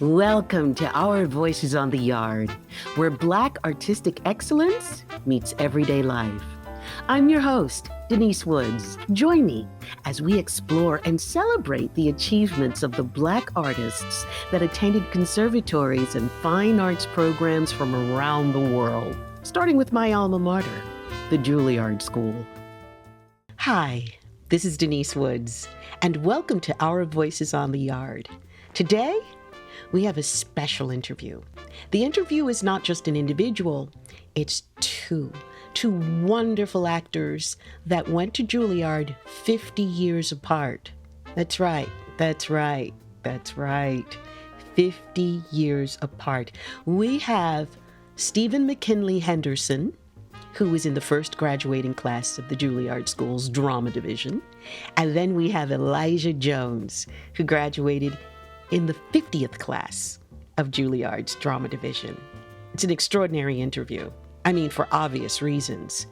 Welcome to Our Voices on the Yard, where Black artistic excellence meets everyday life. I'm your host, Denise Woods. Join me as we explore and celebrate the achievements of the Black artists that attended conservatories and fine arts programs from around the world, starting with my alma mater, the Juilliard School. Hi, this is Denise Woods, and welcome to Our Voices on the Yard. Today, we have a special interview. The interview is not just an individual, it's two wonderful actors that went to Juilliard 50 years apart. That's right. 50 years apart. We have Stephen McKinley Henderson, who was in the first graduating class of the Juilliard School's drama division. And then we have Elijah Jones, who graduated in the 50th class of Juilliard's drama division. It's an extraordinary interview. I mean, for obvious reasons.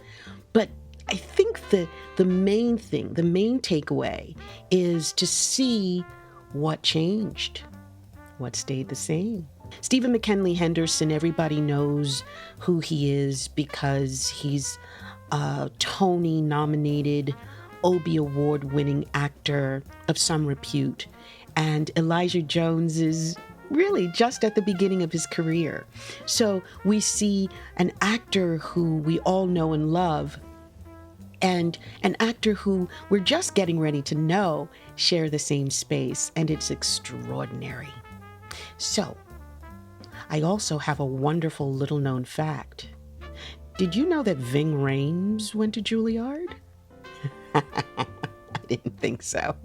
But I think the main thing, the main takeaway is to see what changed, what stayed the same. Stephen McKinley Henderson, everybody knows who he is because he's a Tony-nominated, Obie Award-winning actor of some repute. And Elijah Jones is really just at the beginning of his career. So we see an actor who we all know and love, and an actor who we're just getting ready to know share the same space, and it's extraordinary. So, I also have a wonderful little-known fact. Did you know that Ving Rhames went to Juilliard? I didn't think so.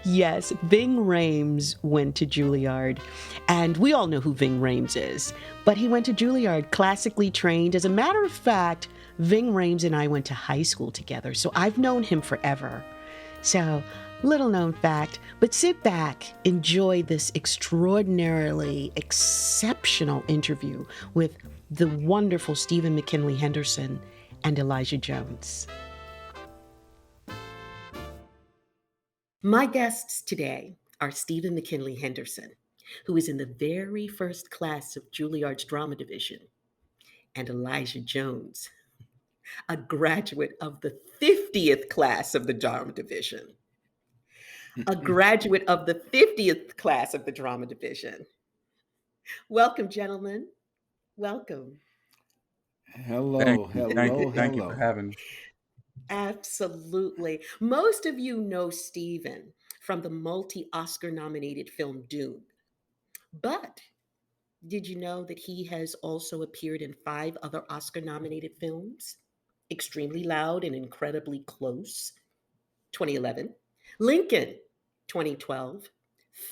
Yes, Ving Rhames went to Juilliard, and we all know who Ving Rhames is, but he went to Juilliard, classically trained. As a matter of fact, Ving Rhames and I went to high school together, so I've known him forever. So, little known fact, but sit back, enjoy this extraordinarily exceptional interview with the wonderful Stephen McKinley Henderson and Elijah Jones. My guests today are Stephen McKinley Henderson, who is in the very first class of Juilliard's drama division, and Elijah Jones, a graduate of the 50th class of the drama division. Welcome, gentlemen. Welcome. Hello. Thank you for having me. Absolutely. Most of you know Stephen from the multi-Oscar nominated film Dune. But did you know that he has also appeared in 5 other Oscar nominated films? Extremely Loud and Incredibly Close, 2011. Lincoln, 2012.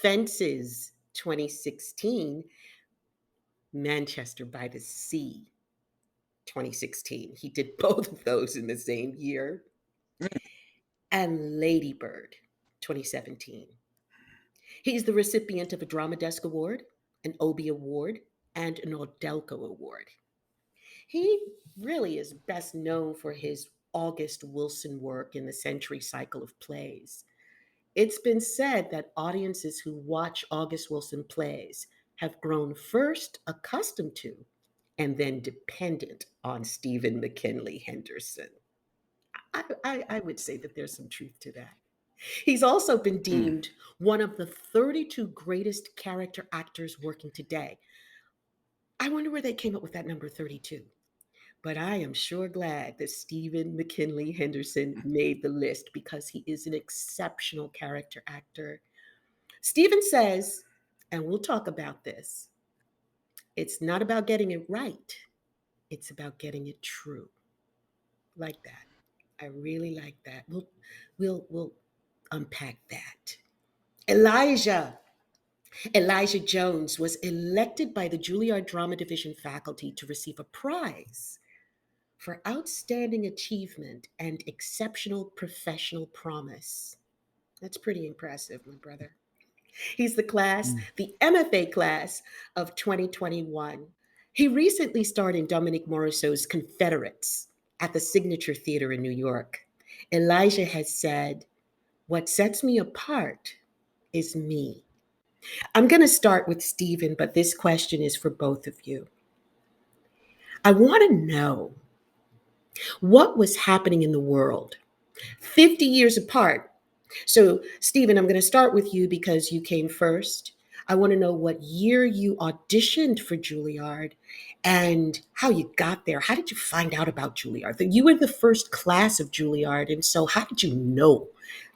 Fences, 2016. Manchester by the Sea, 2016. He did both of those in the same year. And Ladybird, 2017. He's the recipient of a Drama Desk Award, an Obie Award, and an AUDELCO Award. He really is best known for his August Wilson work in the Century Cycle of Plays. It's been said that audiences who watch August Wilson plays have grown first accustomed to and then dependent on Stephen McKinley Henderson. I would say that there's some truth to that. He's also been deemed one of the 32 greatest character actors working today. I wonder where they came up with that number 32. But I am sure glad that Stephen McKinley Henderson made the list because he is an exceptional character actor. Stephen says, and we'll talk about this, it's not about getting it right, it's about getting it true. Like that. I really like that. We'll unpack that. Elijah Jones was elected by the Juilliard Drama Division faculty to receive a prize for outstanding achievement and exceptional professional promise. That's pretty impressive, my brother. He's the MFA class of 2021. He recently starred in Dominique Morisseau's Confederates at the Signature Theater in New York. Elijah has said, "What sets me apart is me. I'm going to start with Stephen, but this question is for both of you. I want to know what was happening in the world 50 years apart. So, Stephen, I'm going to start with you because you came first. I want to know what year you auditioned for Juilliard and how you got there. How did you find out about Juilliard? You were the first class of Juilliard. And so, how did you know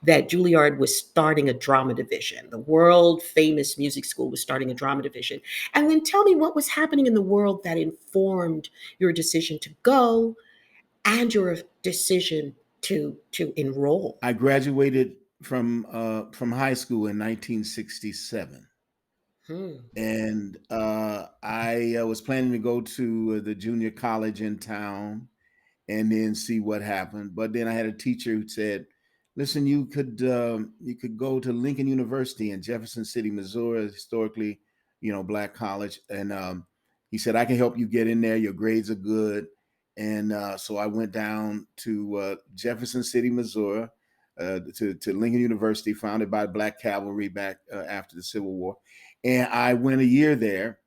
that Juilliard was starting a drama division? The world famous music school was starting a drama division. And then tell me what was happening in the world that informed your decision to go and your decision to enroll. I graduated from high school in 1967, Hmm. and I was planning to go to the junior college in town and then see what happened. But then I had a teacher who said, "Listen, you could go to Lincoln University in Jefferson City, Missouri, historically, black college." And he said, "I can help you get in there. Your grades are good." And so I went down to Jefferson City, Missouri, to Lincoln University, founded by Black Cavalry back after the Civil War. And I went a year there.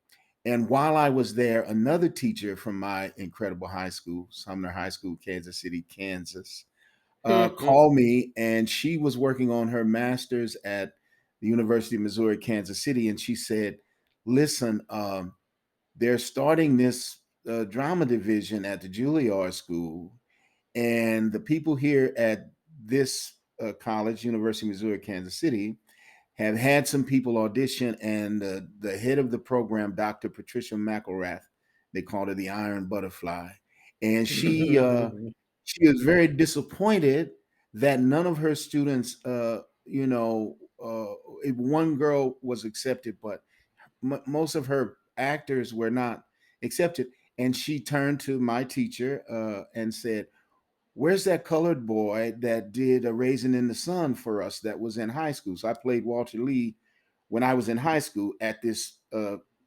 And while I was there, another teacher from my incredible high school, Sumner High School, Kansas City, Kansas, Mhm. called me, and she was working on her master's at the University of Missouri, Kansas City. And she said, "Listen, they're starting this drama division at the Juilliard School. And the people here at this college, University of Missouri, Kansas City, have had some people audition, and the head of the program, Dr. Patricia McElrath, they called her the Iron Butterfly, and she was very disappointed that none of her students, one girl was accepted, but most of her actors were not accepted. And she turned to my teacher and said, "Where's that colored boy that did a Raisin in the Sun for us that was in high school?" So I played Walter Lee when I was in high school at this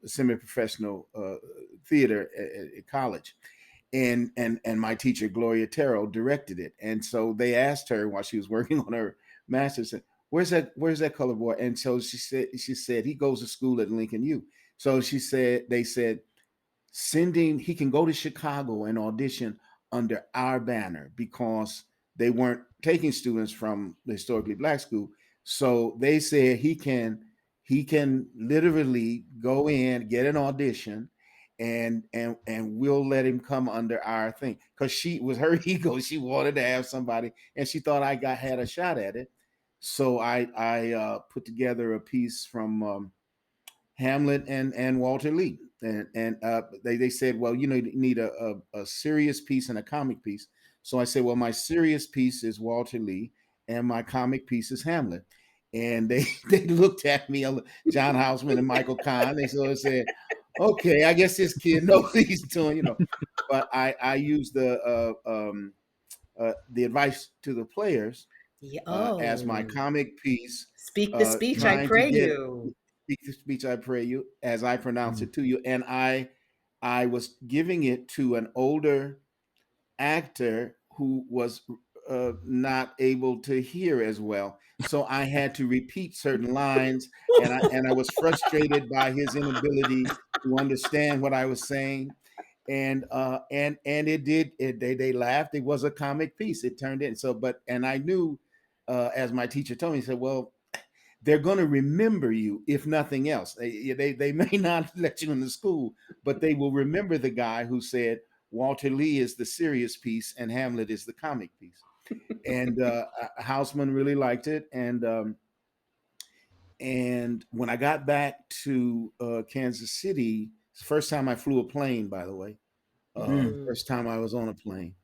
semi-professional theater at college. And my teacher, Gloria Terrell, directed it. And so they asked her while she was working on her master's, said, where's that colored boy? And so she said he goes to school at Lincoln U. So they said, he can go to Chicago and audition under our banner, because they weren't taking students from the historically black school. So they said he can literally go in, get an audition, and we'll let him come under our thing. Because she was her ego, she wanted to have somebody, and she thought I had a shot at it. So I put together a piece from Hamlet and Walter Lee. And they said, well, you need a serious piece and a comic piece. So I said, well, my serious piece is Walter Lee, and my comic piece is Hamlet. And they they looked at me, John Houseman and Michael Kahn. They sort of said, okay, I guess this kid knows what he's doing. But I used the advice to the players Yeah. as my Oh, comic piece, speak the speech, I trying to pray get you. speak the speech I pray you, as I pronounce Mhm. it to you. And I was giving it to an older actor who was not able to hear as well. So I had to repeat certain lines, and I was frustrated by his inability to understand what I was saying. And they laughed. It was a comic piece. It turned in. And I knew, as my teacher told me, he said, well, they're going to remember you if nothing else. They may not let you in the school, but they will remember the guy who said Walter Lee is the serious piece and Hamlet is the comic piece. And Houseman really liked it. And when I got back to Kansas City, it's the first time I flew a plane, by the way. Mm. First time I was on a plane,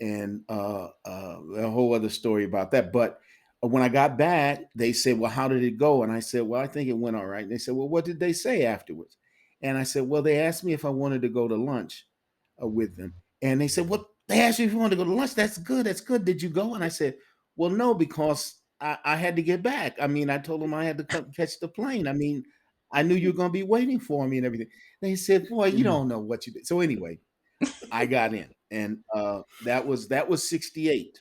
and a whole other story about that. But when I got back, they said, "Well, how did it go?" And I said, "Well, I think it went all right." And they said, "Well, what did they say afterwards?" And I said, "Well, they asked me if I wanted to go to lunch with them." And they said, "Well, they asked you if you wanted to go to lunch. That's good. That's good. Did you go?" And I said, "Well, no, because I had to get back. I mean, I told them I had to come catch the plane. I mean, I knew you were going to be waiting for me and everything." They said, "Boy, you Mhm. don't know what you did." So anyway, I got in, and that was 68.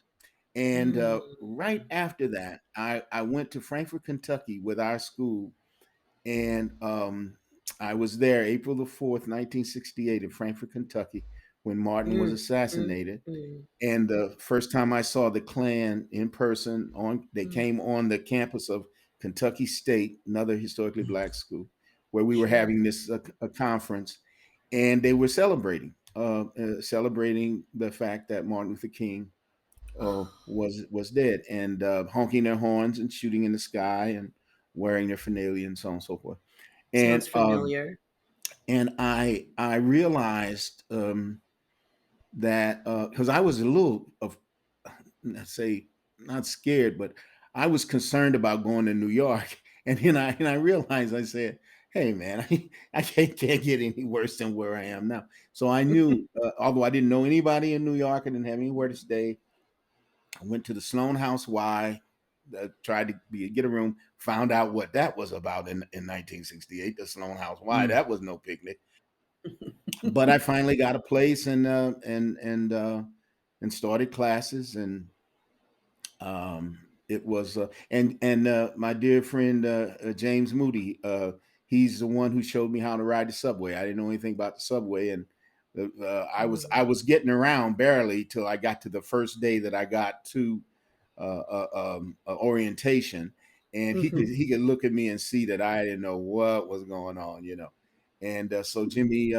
And Mm. right after that, I went to Frankfort, Kentucky with our school And I was there April the 4th, 1968, in Frankfort, Kentucky, when Martin was Mm, mm, assassinated. mm, And the first time I saw the Klan in person, they mm. came on the campus of Kentucky State, another historically black school, where we were Sure. having this a conference, and they were celebrating the fact that Martin Luther King was dead, and honking their horns and shooting in the sky and wearing their finale and so on and so forth. And Sounds familiar. I realized that because I was a little of, let's say, not scared, but I was concerned about going to New York. And then I realized, I said, hey man, I can't get any worse than where I am now. So I knew, although I didn't know anybody in New York, I didn't have anywhere to stay. I went to the Sloan House Y, tried to get a room, found out what that was about in 1968. The Sloan House Y, Mm. that was no picnic. But I finally got a place, and started classes, and it was my dear friend James Moody, he's the one who showed me how to ride the subway. I didn't know anything about the subway, and I Mm, was getting around barely till I got to the first day that I got to orientation, and mhm. he could look at me and see that I didn't know what was going on, and so Jimmy.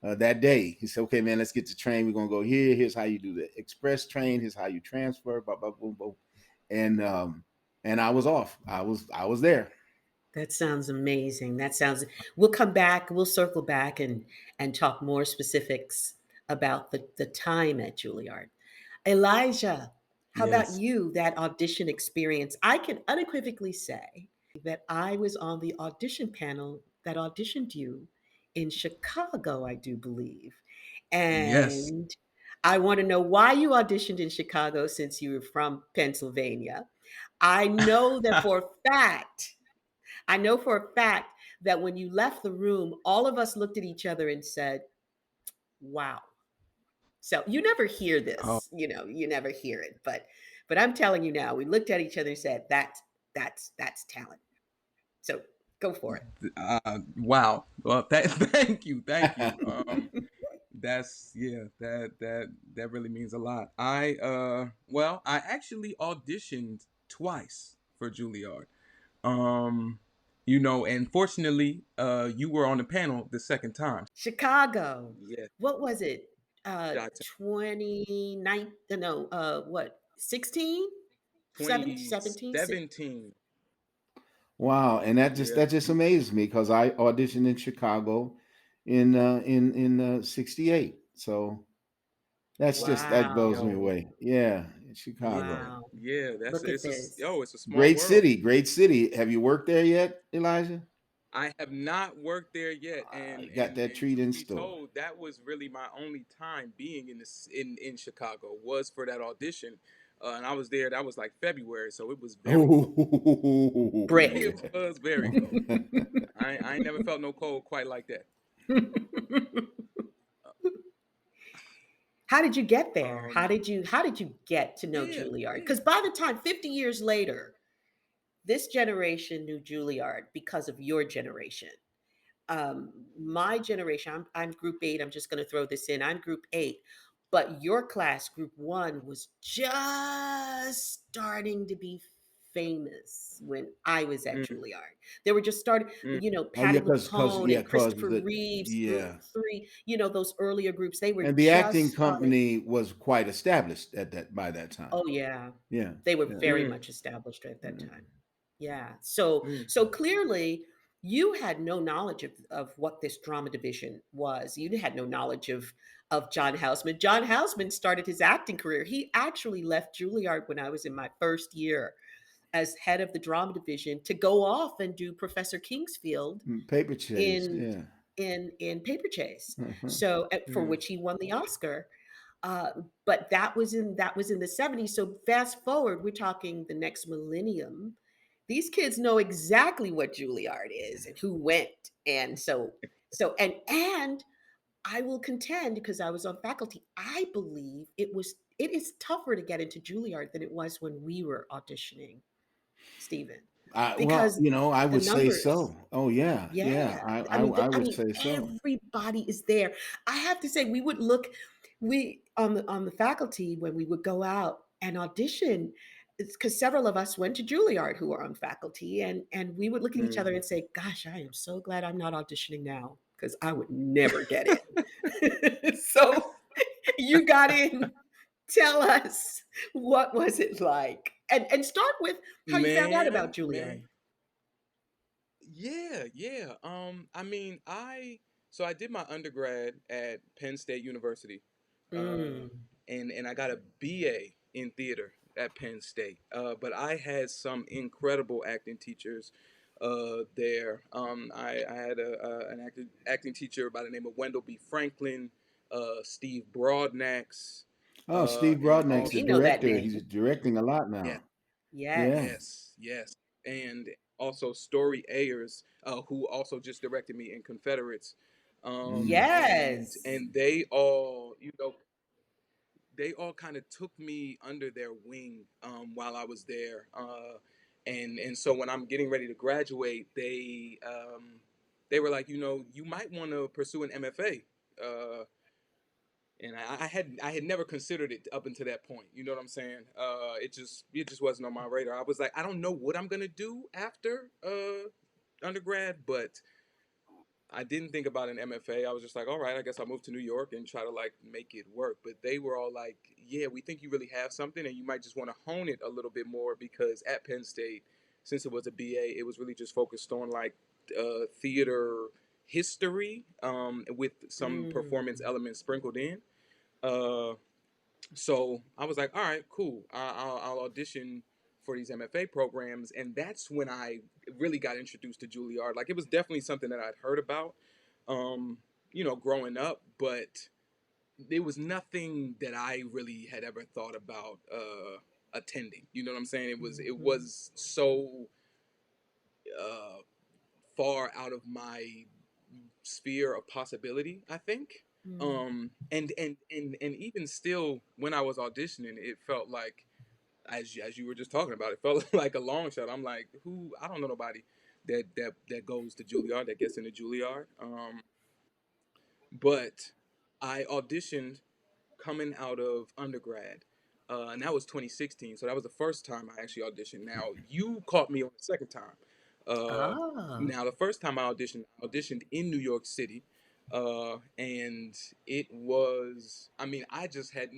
That day, he said, "Okay, man, let's get the train. We're gonna go here. Here's how you do the express train. Here's how you transfer. Blah blah boom boom." And I was off. I was there. That sounds amazing. That sounds. We'll come back. We'll circle back and talk more specifics about the time at Juilliard. Elijah, how about Yes. you? That audition experience. I can unequivocally say that I was on the audition panel that auditioned you in Chicago, I do believe, Yes. and I want to know why you auditioned in Chicago since you were from Pennsylvania. I know that for a fact I know for a fact that when you left the room, all of us looked at each other and said, wow. So you never hear Oh, this, you never hear it. But I'm telling you now, we looked at each other and said, that's talent. So go for wow. Well, thank you, thank you. it. That's yeah, that really means a lot. Well, I actually auditioned twice for Juilliard. Um, and fortunately, you were on the panel the second time. Chicago. Yeah, What was it? Chi-Town. 29, no, what, 16? 17? 2017. Wow, and Yeah. that just amazed me because I auditioned in Chicago in '68. So that Wow. Wow. blows me Yo. away. Yeah, in Yeah. Chicago, Wow. Yeah. Look at this. It's a small world. great city. Have you worked there yet, Elijah? I have not worked there yet, and You got that treat truth in be store. told, that was really my only time being in Chicago was for that audition, and I was there. That was like February, so it was very cold. Brick. It was very cold. I ain't never felt no cold quite like that. How did you get there? Um, How did you get to know yeah, Juilliard? yeah, Because by the time 50 years later, this generation knew Juilliard because of your generation. My generation, I'm group eight. I'm just going to throw this in. I'm group eight, but your class, group one, was just starting to be famous when I was at mm, Juilliard. They were just starting, mm, Oh yeah, Patty LuPone and cause Christopher the Reeves, group yeah. three, those earlier groups, they were And the acting just starting. company was quite established at that by that time. Oh yeah. Yeah, They were yeah. very mm, much established at that Yeah. time. Yeah. So clearly you had no knowledge of what this drama division was. You had no knowledge of John Houseman. John Houseman started his acting career. He actually left Juilliard when I was in my first year as head of the drama division to go off and do Professor Kingsfield Paper chase. in Yeah. in Paper Chase. Uh-huh. So for mm. which he won the Oscar. Uh, but that was in the 70s. So fast forward, we're talking the next millennium. These kids know exactly what Juilliard is and who went. And so I will contend because I was on faculty, I believe it is tougher to get into Juilliard than it was when we were auditioning, Stephen. Well, because I the would say numbers. so. Oh yeah, yeah. Yeah, I I I, mean, I I would mean, say so. everybody is there. I have to say, we would look, we on the faculty when we would go out and audition, because several of us went to Juilliard who are on faculty, and we would look at each other Mm. and say, "Gosh, I am so glad I'm not auditioning now because I would never get in." So you got in. Tell us, what was it like, and start with how you found out about Juilliard. Man. Yeah, yeah. I mean, I did my undergrad at Penn State University, uh, Mm. and I got a BA in theater at Penn State. But I had some incredible acting teachers there. I had an acting teacher by the name of Wendell B. Franklin, Steve Broadnax, Oh, Steve and Broadnack's the We know that also director. name. He's directing a lot yeah, now. Yeah. Yes. yes, yes, and also Story Ayers, who also just directed me in Confederates, Mm. Yes. and they all, they all kind of took me under their wing while I was there, and so when I'm getting ready to graduate, they were like, you might want to pursue an MFA. And I had never considered it up until that point. You know what I'm saying? It just wasn't on my radar. I was like, I don't know what I'm gonna do after undergrad, but I didn't think about an MFA. I was just like, all right, I guess I'll move to New York and try to like make it work. But they were all like, yeah, we think you really have something, and you might just want to hone it a little bit more because at Penn State, since it was a BA, it was really just focused on like theater history with some performance Mm. elements sprinkled in. Uh, so I was like, all right, cool. I'll audition for these MFA programs, and that's when I really got introduced to Juilliard. Like it was definitely something that I'd heard about, um, growing up, but there was nothing that I really had ever thought about attending. You know what I'm saying? It Mhm. was so uh, far out of my sphere of possibility, I think. Mm. And even still, when I was auditioning, it felt like, as you were just talking about, it felt like a long shot. I'm like, who? I don't know nobody that goes to Juilliard, that gets into Juilliard. But I auditioned coming out of undergrad, and that was 2016. So that was the first time I actually auditioned. Now you caught me on the second time. Uh, Ah. Now the first time I auditioned in New York City, and it was. I mean, I just had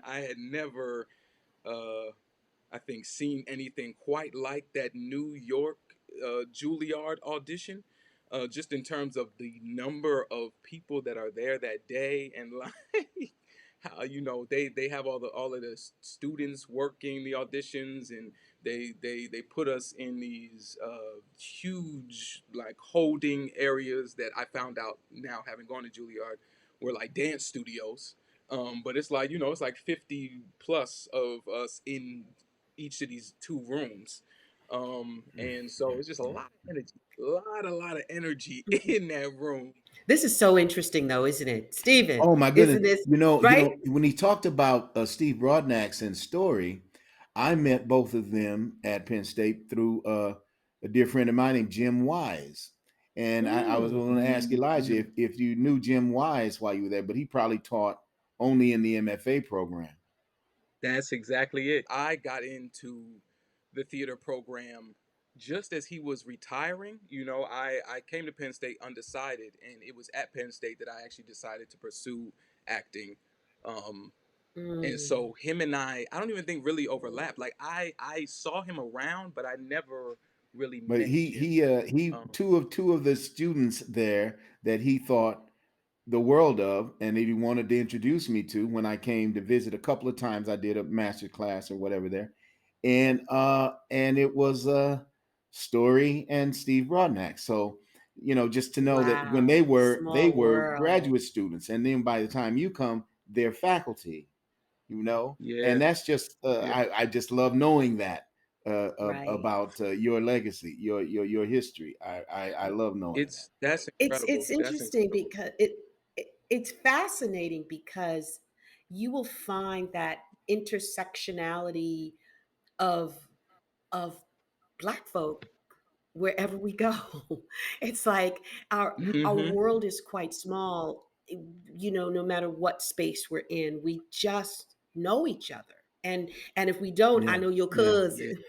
I had never, uh, I think, seen anything quite like that New York Juilliard audition. Just in terms of the number of people that are there that day, and like how they have all of the students working the auditions, and they put us in these huge like holding areas that I found out now, having gone to Juilliard, were like dance studios. But it's like, it's like 50 plus of us in each of these two rooms. And so it's just a lot of energy, a lot of energy in that room. This is so interesting, though, isn't it, Stephen? Oh my goodness. Isn't this You right? know, when he talked about Steve Broadnax and Story, I met both of them at Penn State through a dear friend of mine named Jim Wise. And I was Mm. going to ask Elijah if you knew Jim Wise while you were there, but he probably taught only in the MFA program. That's exactly it. I got into the theater program just as he was retiring. I came to Penn State undecided, and it was at Penn State that I actually decided to pursue acting. Um, and Mm. so him and I don't even think really overlapped. Like I saw him around, but I never really But met he Jim. he uh he Um, two of the students there that he thought the world of and that he wanted to introduce me to when I came to visit a couple of times. I did a master class or whatever there. And it was Story and Steve Rodnack. So, just to know that when Wow. they Small were world. graduate students, and then by the time you come, they're faculty, yeah, and that's just yeah. I just love knowing that Right. about your legacy, your history. I love knowing that. That's incredible. It's That's interesting incredible. because it's fascinating because you will find that intersectionality of of black folk wherever we go. It's like our Hmm. world is quite small. No matter what space we're in, we just know each other. And if we don't, I Yeah, know your yeah. Yeah. cousin.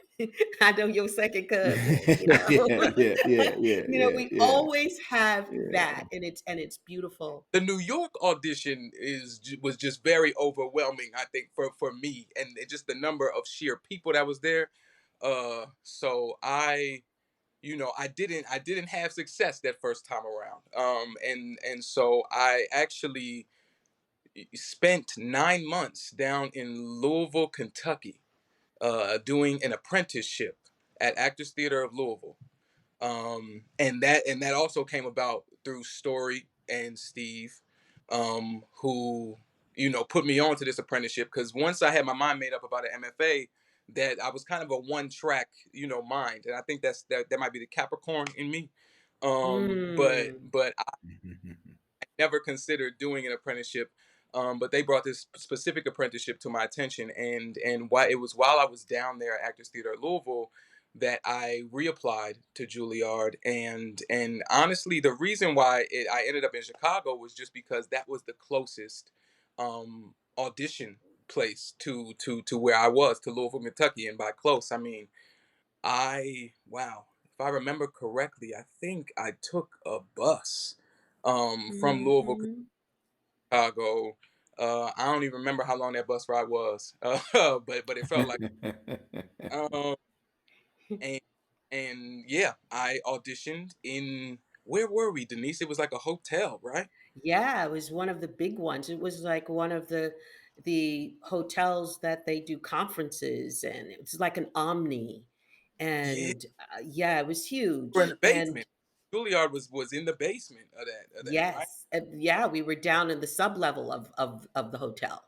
I know your second cousin, Yeah, yeah, yeah, yeah, yeah, we yeah, always have yeah. that, and it's beautiful. The New York audition was just very overwhelming, I think, for me, and just the number of sheer people that was there. So I didn't have success that first time around. And so I actually spent 9 months down in Louisville, Kentucky, doing an apprenticeship at Actors Theater of Louisville. And that also came about through Story and Steve, who put me on to this apprenticeship, because once I had my mind made up about an MFA, that I was kind of a one track mind, and I think that might be the Capricorn in me. Mm. But never considered doing an apprenticeship. But they brought this specific apprenticeship to my attention, and why it was while I was down there at Actors Theater at Louisville that I reapplied to Juilliard, and honestly, the reason why I ended up in Chicago was just because that was the closest audition place to where I was, to Louisville, Kentucky. And by close, I mean if I remember correctly, I think I took a bus from Louisville, Mhm. Chicago. I don't even remember how long that bus ride was, but it felt like. Um, and and yeah, I auditioned in, where were we, Denise? It was like a hotel, right? Yeah, it was one of the big ones. It was like one of the hotels that they do conferences, and it was like an Omni. Yeah, And yeah, it was we're in huge. the And basement. Juilliard was in the basement of that, right? yes, yeah, we were down in the sub level of the hotel,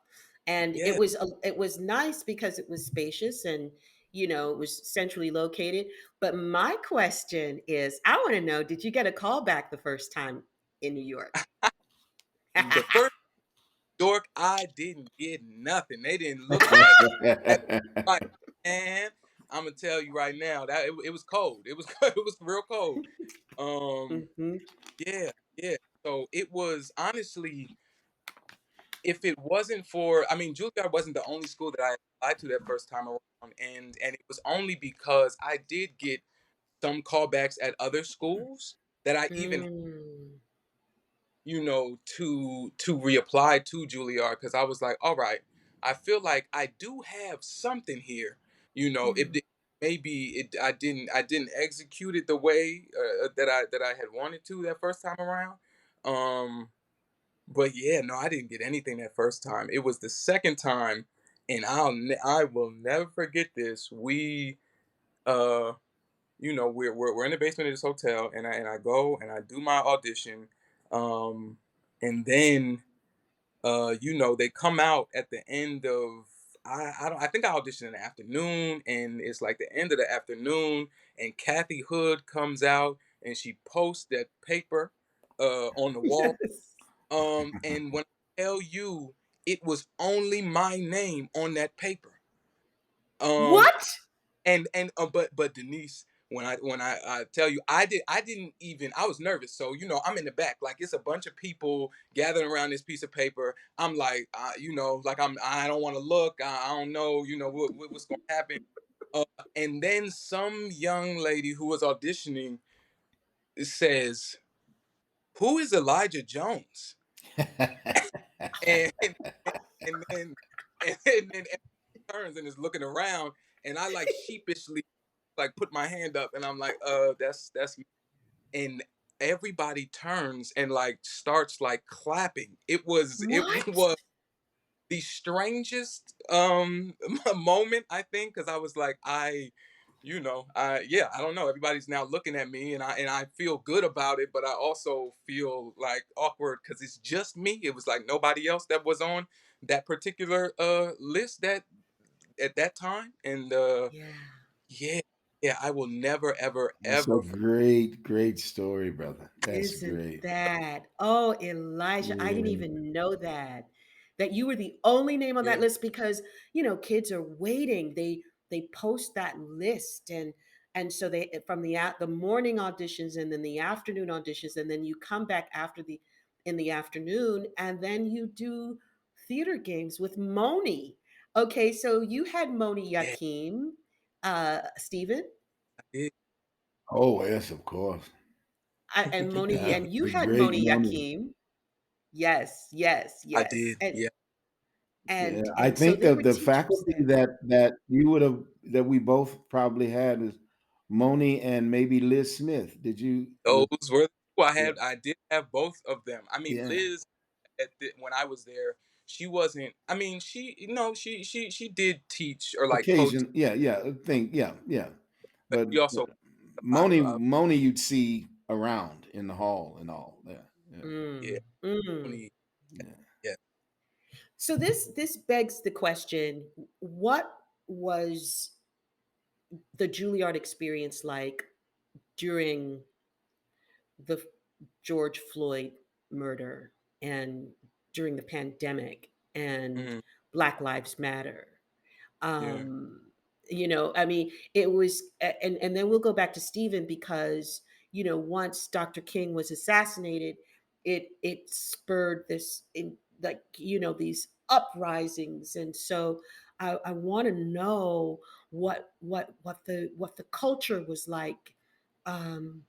and it Yeah. was it was nice because it was spacious, and it was centrally located. But my question is, I want to know, did you get a call back the first time in New York? The first dork, I didn't get nothing. They didn't look at like, and I'm gonna tell you right now that it was cold. It was it was real cold. Um, Hmm. yeah, yeah. So it was honestly, if it wasn't for, I mean, Juilliard wasn't the only school that I applied to that first time around, and it was only because I did get some callbacks at other schools that I even, Mm. to reapply to Juilliard, because I was like, all right, I feel like I do have something here. Mm. Maybe I didn't execute it the way that I had wanted to that first time around. Um, but yeah, no, I didn't get anything that first time. It was the second time, and I will never forget this. We uh we're in the basement of this hotel, and I go and I do my audition, um and then they come out at the end of, I think I auditioned in the afternoon, and it's like the end of the afternoon, and Kathy Hood comes out and she posts that paper on the wall. Yes. And when I tell you, it was only my name on that paper. Um, What? but Denise, when I tell you, I didn't even, I was nervous. So I'm in the back, like it's a bunch of people gathering around this piece of paper. I'm like, like I don't want to look. I don't know, what's gonna happen. Uh, and then some young lady who was auditioning says, "Who is Elijah Jones?" And and then and then turns and is looking around, and I like sheepishly like put my hand up, and I'm like, that's me. And everybody turns and like starts like clapping. It What? was the strangest moment, I think, because I was like, I don't know, everybody's now looking at me, and I feel good about it, but I also feel like awkward because it's just me. It was like nobody else that was on that particular list that at that time. And Yeah. yeah, yeah, I will never ever That's a ever great, great story, brother. That's Isn't great. that? Oh, Elijah, I didn't Yeah, even know that. That you were the only name on that yeah. list because, kids are waiting. They post that list, and And so they from the morning auditions and then the afternoon auditions, and then you come back after the in the afternoon, and then you do theater games with Moni. Okay, so you had Moni Yeah, Yakim, Stephen, I did. Oh yes, of course. and Moni, Yeah, and you the had great Moni money. Yakim. Yes, yes, I yes, did. Yeah. Yeah, and I and so think there that were the teachers faculty there. that you would have that we both probably had is Moni and maybe Liz Smith. Did you? Those were the two Yeah, I did have both of them. I mean, yeah. Liz when I was there, she wasn't. I mean, she did teach or like coach, Occasion, yeah, yeah. I think, yeah, yeah. but But she also a lot of Moni, you'd see around in the hall and all. Yeah, yeah, yeah, Mm, mm. Tony, yeah. yeah. So this begs the question: what was the Juilliard experience like during the George Floyd murder and during the pandemic and Mhm, Black Lives Matter? yeah. um I mean, it was and then we'll go back to Stephen, because once Dr. King was assassinated, it spurred this in, like, these uprisings. And so I want to know what the culture was like,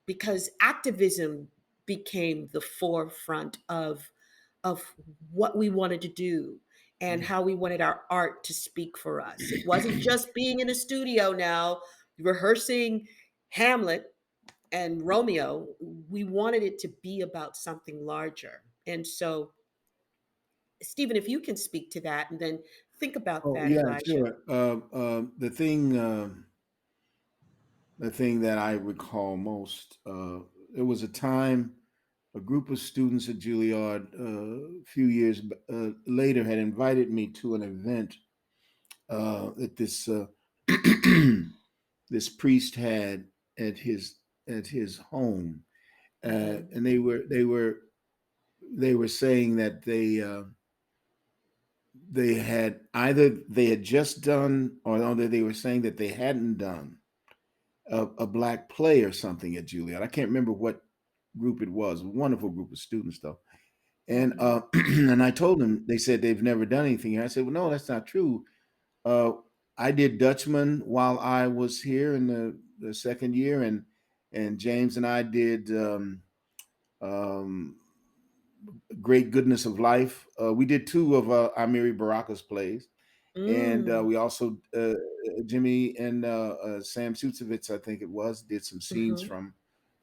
because activism became the forefront of what we wanted to do and Mhm. how we wanted our art to speak for us. It wasn't just being in a studio now rehearsing Hamlet and Romeo. We wanted it to be about something larger. And so, Stephen, if you can speak to that, and then think about Oh that, yeah, Elijah. sure. The thing that I recall most, it was a time a group of students at Juilliard a few years later had invited me to an event that this this priest had at his home, Hmm. and they were saying that they had either they had just done, or either they were saying that they hadn't done a black play or something at Juilliard. I can't remember what group it was. A wonderful group of students though. And Hmm. and I told them, they said they've never done anything here. I said, well, no, that's not true. Uh, I did Dutchman while I was here in the second year, and James and I did um, Great Goodness of Life. We did two of Amiri Baraka's plays, and Mm. we also Jimmy and Sam Sutsevitz, I think it was, did some scenes Hmm. from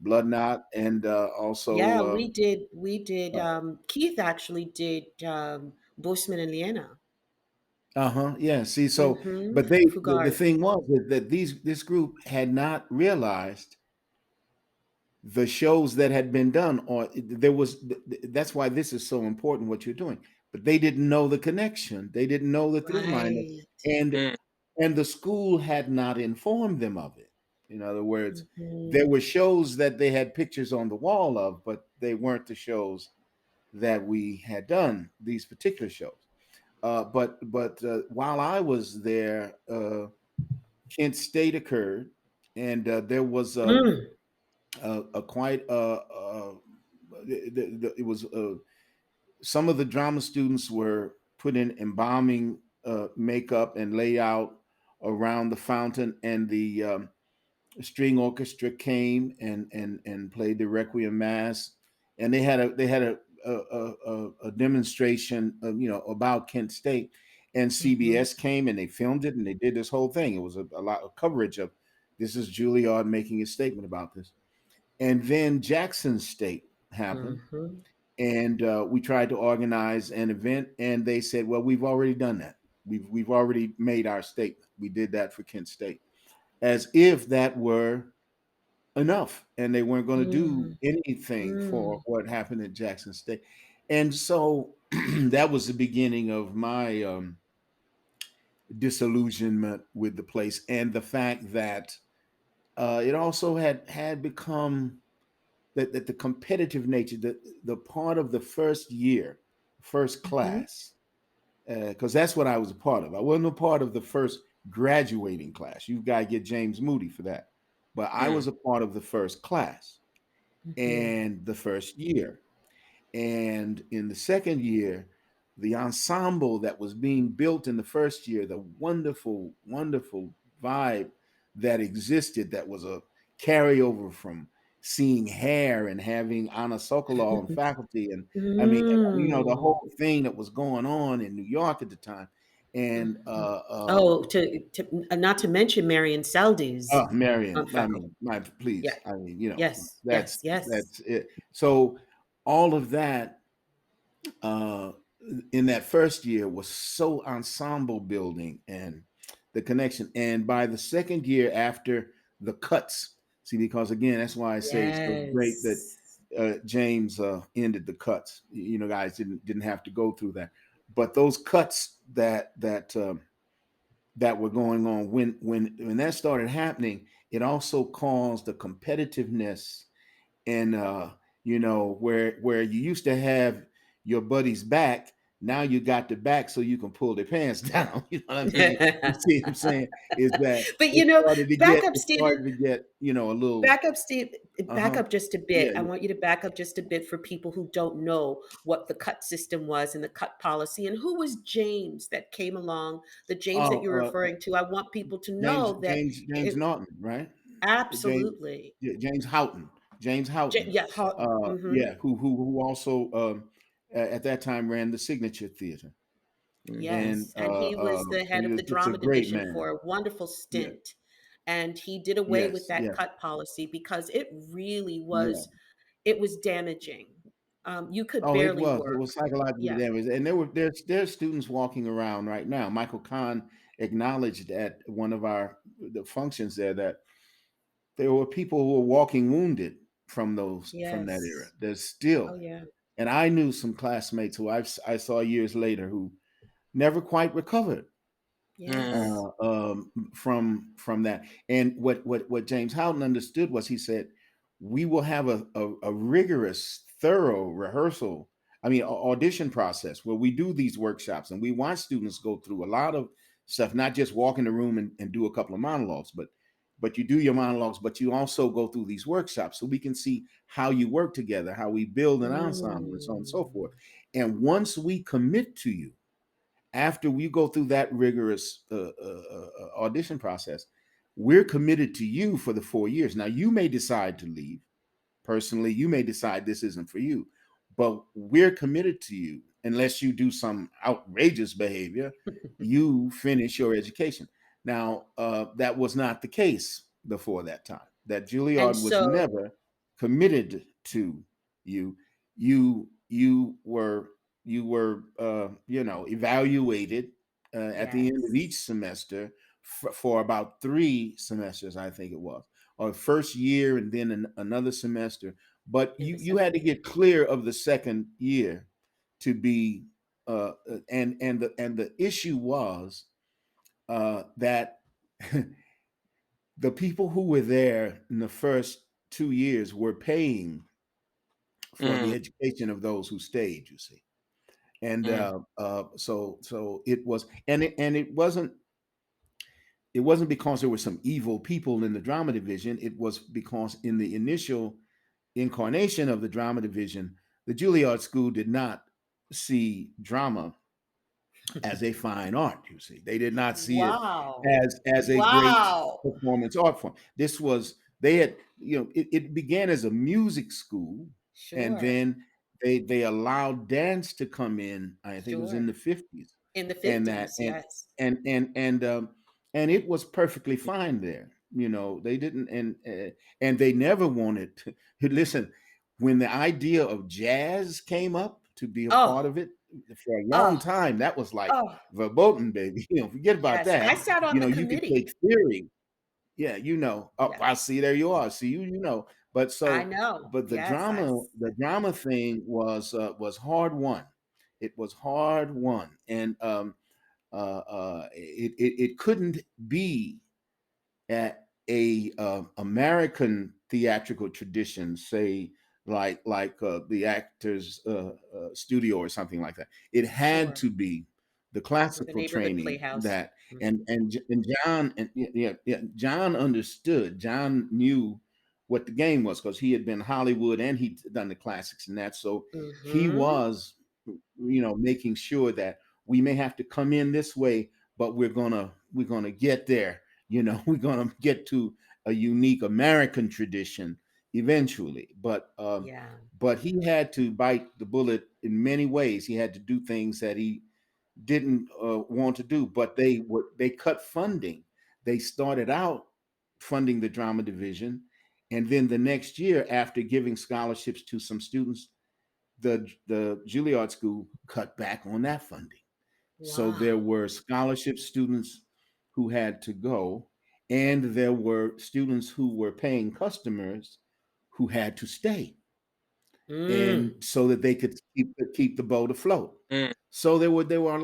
Blood Knot, and Yeah, also we did uh Keith actually did Bosman and Liena. uh-huh, yeah. See, so Hmm. but the Fugard. thing was that this group had not realized the shows that had been done, or there was that's why this is so important what you're doing. But they didn't know the connection, they didn't know the through line, Right. and Mm, and the school had not informed them of it. In other words, there Hmm. were shows that they had pictures on the wall of, but they weren't the shows that we had done, these particular shows. But while I was there, Kent State occurred, and there was Mm. a quite it was some of the drama students were put in embalming makeup and layout around the fountain, and the string orchestra came and played the requiem mass, and they had a demonstration of, about Kent State, and Hmm. CBS came and they filmed it and they did this whole thing. It was a lot of coverage of this is Juilliard making a statement about this. And then Jackson State happened, Hmm. and we tried to organize an event, and they said, "Well, we've already done that. We've already made our statement. We did that for Kent State," as if that were enough, and they weren't going to do Mm. anything for Mm. what happened at Jackson State. And so that was the beginning of my disillusionment with the place, and the fact that it also had become that the competitive nature, the part of the first year, first Hmm. class, because that's what I was a part of. I wasn't a part of the first graduating class. You've got to get James Moody for that. but I Mm. was a part of the first class Mhm. and the first year. And in the second year, the ensemble that was being built in the first year, the wonderful, wonderful vibe that existed, that was a carryover from seeing Hair and having Anna Sokolov on faculty. And I mean, the Mm. whole thing that was going on in New York at the time. And Mhm. Oh, not to mention Marion Seldes Marion, on I faculty. mean, my Yeah. please, I mean, Yes. that's Yes. Yes. that's it. So all of that uh, in that first year was so ensemble building and the connection. And by the second year, after the cuts, see, because again, that's why I say it's so great that Yes. James ended the cuts. Guys didn't have to go through that, but those cuts that were going on when that started happening, it also caused the competitiveness and where you used to have your buddy's back, now you got the back so you can pull their pants down. You know what I mean? You see what I'm saying? Is that But it started to back get up, it Stephen. started to get a little Back up, Steve. Back uh-huh. up just a bit. Yeah, I want you to back up just a bit for people who don't know what the cut system was and the cut policy and who was James that came along, the James that oh you're referring to. I want people to James know that James it Norton, right? James absolutely. yeah, James Houghton, Yeah, mhm. yeah, who also at that time ran the Signature Theater. Mm-hmm. And Yes, and he was the head he of was the just a drama great division man. for a wonderful Yeah. stint. And he did away with Yes. that Yeah. cut policy because it really Yeah. was damaging. You could Oh, it barely was. It work. was psychologically Yeah. damaged, and there's students walking around right now. Michael Kahn acknowledged at one of the functions there that there were people who were walking wounded from that era. Yes. There's Oh, still, yeah. and I knew some classmates who I saw years later who never quite recovered Yes. from that. And what James Houghton understood was, he said, we will have a rigorous, thorough rehearsal. I mean, audition process where we do these workshops and we want students go through a lot of stuff, not just walk in the room and do a couple of monologues, but you do your monologues, but you also go through these workshops so we can see how you work together, how we build an ensemble, and so on and so Mm. forth. And once we commit to you, after we go through that rigorous audition process, we're committed to you for the 4 years. Now, you may decide to leave. Personally, you may decide this isn't for you, but we're committed to you unless you do some outrageous behavior. You finish your education. Now, that was not the case before that time. That And Juilliard was so never committed to you. You were evaluated at the end of yes. each semester for about 3 semesters, I think it was, or first year and then another semester. But In the you had to second year. get clear of the second year to be and the issue was that the people who were there in the first 2 years were paying for the Mm. education of those who stayed, you see. And Mm. so it was, and it wasn't because there were some evil people in the drama division. It was because in the initial incarnation of the drama division, the Juilliard School did not see drama as a fine art. You see, they did not see it Wow. as a great Wow. performance art form. This was they had it began as a music school, and Sure. then they allowed dance to come in. I think it was in Sure. the 50s, In the and that 50s, yes. and it was perfectly fine there. They didn't, and they never wanted to listen when the idea of jazz came up to be a part Oh, of it. For a long oh, time that was like oh, verboten, baby. Forget about yes. I that. sat on the You could committee. take theory. Yeah, oh, Yes. I see, there you are. See, but I so know. but the Yes, drama thing was hard won. It was hard won. And it couldn't be at a American theatrical tradition, say like the Actors Studio or something like that. It had sure. to be the The classical neighborhood training playhouse. that and John and John understood. John knew what the game was because he had been Hollywood and he'd done the classics and that. So he Mm-hmm. was, making sure that we may have to come in this way, but we're gonna get there. We're gonna get to a unique American tradition eventually. Yeah. But he had to bite the bullet in many ways. He had to do things that he didn't want to do, but they cut funding. They started out funding the drama division, and then the next year, after giving scholarships to some students, the Juilliard School cut back on that funding. So there Wow. were scholarship students who had to go, and there were students who were paying customers who had to stay, and Mm. so that they could keep the boat afloat. Mm, So there were a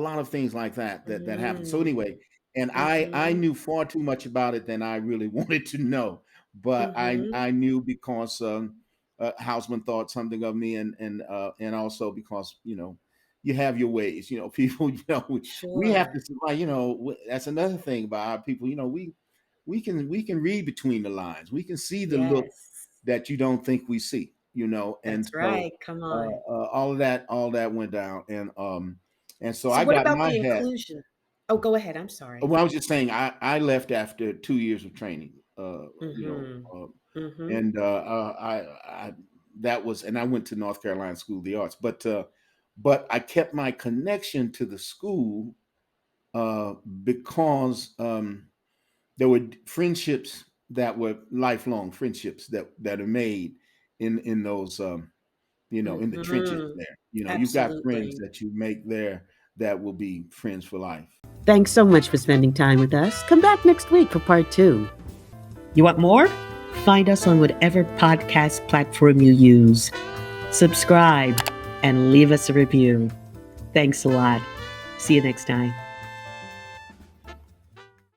lot of things like that happened. So Mm. anyway, and I Mm-hmm. knew far too much about it than I really wanted to know, but I Mm-hmm. I knew because Hausman thought something of me, and also because you have your ways. People. We have Sure. to. That's another thing about our people. We can read between the lines. We can see the look Yes. that you don't think we see. And That's so right. Come on. all that went down, and so So I what got about my the hat. inclusion? Oh, go ahead. I'm sorry. Well, I was just saying I left after 2 years of training. Mm-hmm. Mm-hmm. And I that was, and I went to North Carolina School of the Arts, but I kept my connection to the school uh, because there were friendships that were lifelong friendships that are made in those in the trenches Mm-hmm. there. You've got friends Absolutely. that you make there that will be friends for life. Thanks so much for spending time with us. Come back next week for part 2. You want more? Find us on whatever podcast platform you use. Subscribe and leave us a review. Thanks a lot. See you next time.